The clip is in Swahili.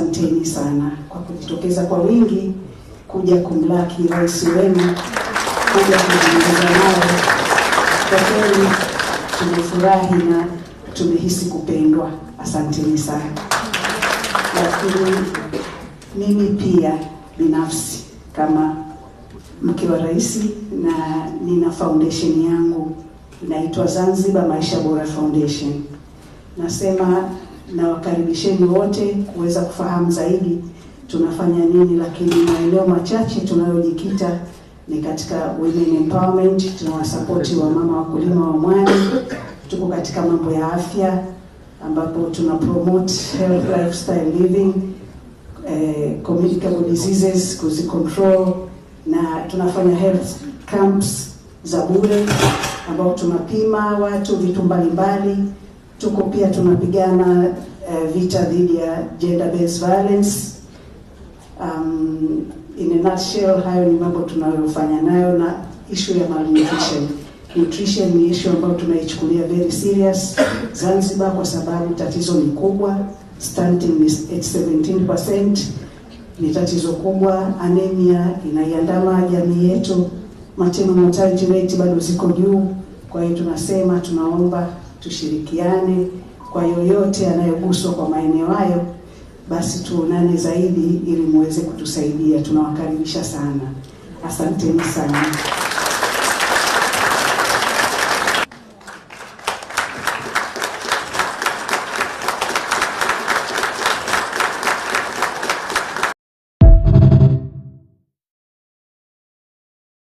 asanteni sana kwa kujitokeza kwa wingi kuja kumlaki rais wenu, kuja kuzungumza naye. Kwa kweli tumefurahi na tumehisi kupendwa. Asanteni sana. Lakini mimi pia binafsi kama mke wa rais na nina foundation yangu inaitwa Zanzibar Maisha Bora Foundation. Nasema na wakaribisheni wote kuweza kufahamu zaidi tunafanya nini, lakini maeneo machache tunayojikita ni katika women empowerment. Tunawasapoti wa mama wakulima wa mwani. Tuko katika mambo ya afya ambapo tuna promote health lifestyle living, communicable diseases kuzicontrol, na tunafanya health camps za bure ambao tunapima watu vitu mbalimbali. Tuko pia tunapigana vita dhidi ya gender based violence. In a nutshell, hayo ni mambo tunayofanya nayo. Na issue ya malnutrition. Nutrition ni issue ambayo tunaichukulia very serious Zanzibar kwa sababu tatizo ni kubwa. Stunting is at 17%. Ni tatizo kubwa. Anemia inaiandama jamii yetu. Maternal mortality rate bado ziko juu. Kwa hiyo tunasema tunaomba tushirikiane kwa yoyote anayeguswa kwa maeneo hayo, basi tuonane zaidi ili muweze kutusaidia. Tunawakaribisha sana. Asanteni sana.